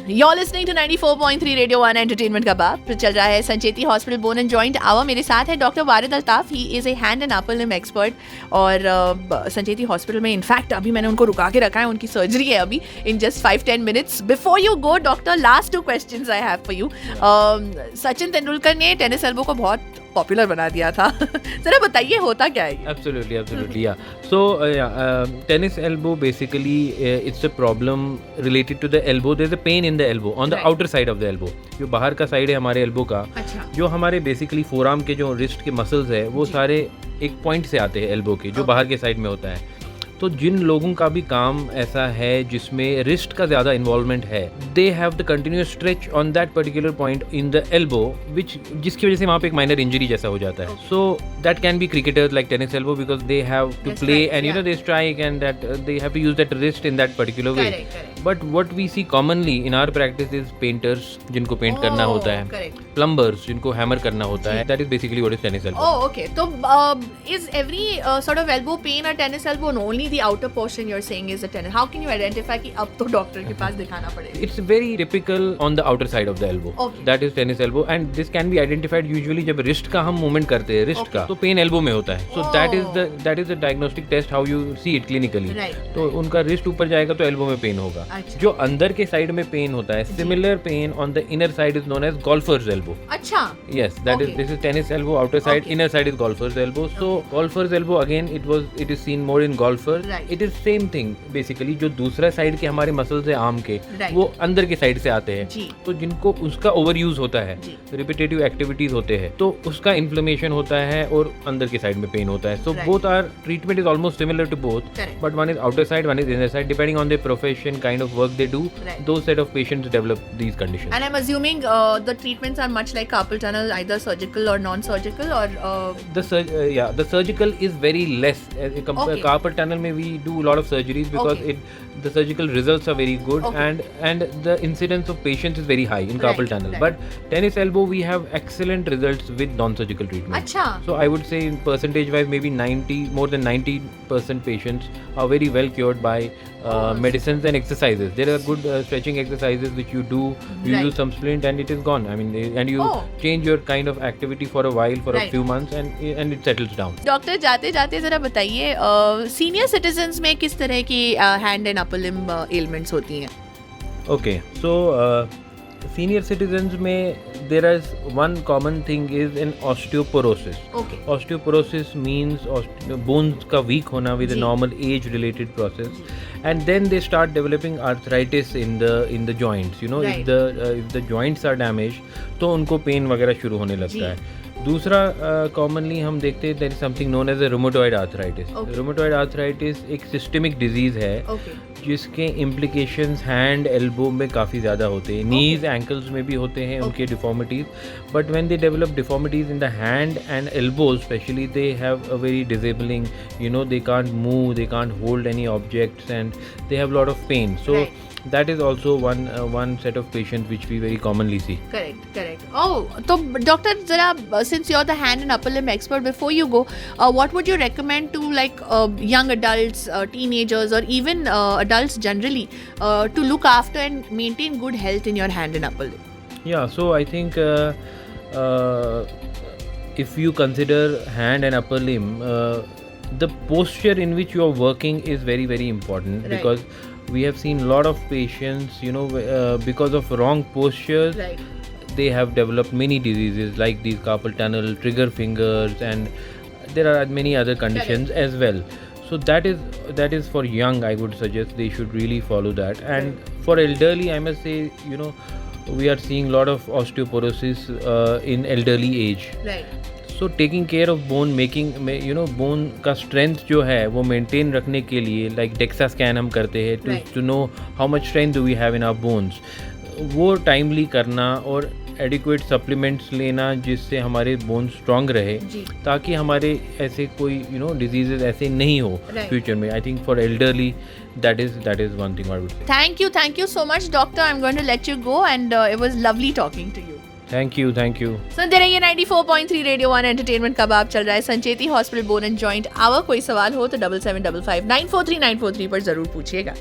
You're listening to 94.3 radio 1 entertainment का बाप चल रहा है Sancheti hospital bone and joint hour. मेरे साथ है doctor Warid Altaf. He is a hand and upper limb expert और संचेती हॉस्पिटल में इनफैक्ट अभी मैंने उनको रुका के रखा है. उनकी सर्जरी है अभी in just 5-10 minutes. Before you go doctor, last 2 questions I have for you. Sachin Tendulkar ने टेनिस एल्बो को बहुत पॉपुलर बना दिया था. जरा बताइए होता क्या है? Absolutely, yeah. So, tennis elbow basically it's a problem related to the elbow. There's a pain in the elbow on the outer side of the elbow. जो बाहर का साइड है हमारे एल्बो का, जो हमारे बेसिकली फोरआर्म के जो रिस्ट के मसल्स है वो सारे एक पॉइंट से आते हैं एल्बो के, जो बाहर के साइड में होता है. तो जिन लोगों का भी काम ऐसा है जिसमें रिस्ट का ज़्यादा इन्वॉल्वमेंट है, they have the continuous stretch on that particular point in the elbow जिसकी वजह से वहाँ पे एक माइनर इंजरी जैसा हो जाता है. So that can be cricketers like tennis elbow because they have to play and you know they strike and that they have to use that wrist in that particular way. But what we see commonly in our practice is painters जिनको paint करना होता है, plumbers जिनको hammer करना होता है. That is basically what is tennis elbow. Okay, तो is every sort of elbow pen a tennis elbow? Only the outer portion you're saying is a tennis. How can you identify कि अब तो doctor के पास दिखाना पड़ेगा? It's very typical on the outer side of the elbow. Okay. That is tennis elbow and this can be identified usually जब wrist का हम movement करते हैं, wrist का, तो pain elbow में होता है. So that is the diagnostic test how you see it clinically. Right. तो उनका wrist ऊपर जाएगा तो elbow में pain होगा. जो अंदर के side में pain होता है, similar pain on the inner side is known as golfer's elbow. अच्छा. Yes, this is tennis elbow outer side, inner side is golfer's elbow. So golfer's elbow again it is seen more in golfers. It is same thing basically. जो दूसरा side के हमारे muscles है arm के, वो अंदर के साइड से आते हैं. तो जिनको उसका ओवर यूज होता है, रिपीटेटिव एक्टिविटीज होते हैं, तो उसका इन्फ्लेमेशन होता है और अंदर के साइड में पेन होता है. So both are treatment is almost similar to both, but one is outer side, one is inner side, depending on the profession, kind of work they do. Those set of patients develop these conditions. And I am assuming the treatments are much like carpal tunnel, either surgical or non-surgical, or the surgical is very less. Carpal tunnel में we do a lot of surgeries because the surgical results are very good and the incidence of patients is very high in carpal tunnel. But tennis elbow we have excellent results with non-surgical treatment. So I would say in percentage wise maybe more than 90% patients are very well cured by medicines and exercises. There are good stretching exercises which you do. You use some splint and it is gone. I mean, and you change your kind of activity for a while, for a few months, and it settles down. Doctor जाते जाते जरा बताइए senior citizens में किस तरह की hand and upper limb elements होती हैं? Okay, so senior citizens में there is one common thing is in osteoporosis. Osteoporosis means bones का weak होना with a normal age related process, and then they start developing arthritis in the joints. You know, if the joints are damaged, तो उनको pain वगैरह शुरू होने लगता है. दूसरा कॉमनली हम देखते हैं there is something known as a rheumatoid arthritis. Rheumatoid arthritis एक सिस्टमिक डिजीज़ है जिसके इम्प्लिकेशंस हैंड एल्बो में काफ़ी ज़्यादा होते हैं. नीज एंकल्स में भी होते हैं उनके deformities, but when they develop deformities in the hand and elbows specially they have a very disabling, you know, they can't move, they can't hold any objects and they have a lot of pain. So that is also one set of patients which we very commonly see. Correct. Oh, so doctor, zara, since you're the hand and upper limb expert, before you go, what would you recommend to like young adults, teenagers, or even adults generally to look after and maintain good health in your hand and upper limb? Yeah, so I think if you consider hand and upper limb, the posture in which you are working is very, very important. Because we have seen a lot of patients, you know, because of wrong postures, they have developed many diseases like these carpal tunnel, trigger fingers, and there are many other conditions as well. So that is for young. I would suggest they should really follow that. And for elderly, I must say, you know, we are seeing a lot of osteoporosis in elderly age. So taking care of bone making, you know, bone का strength जो है वो maintain रखने के लिए like DEXA scan हम करते हैं to know how much strength do we have in our bones. वो timely करना और adequate supplements लेना जिससे हमारे bones strong रहे, ताकि हमारे ऐसे कोई you know diseases ऐसे नहीं हो future में. I think for elderly that is one thing I would say. Thank you so much, doctor. I'm going to let you go and it was lovely talking to you. Thank you. सुनते रहिए 94.3 radio 1 entertainment का बाप चल रहा है Sancheti hospital bone and joint hour. कोई सवाल हो तो 7755 943 943 पर जरूर पूछिएगा.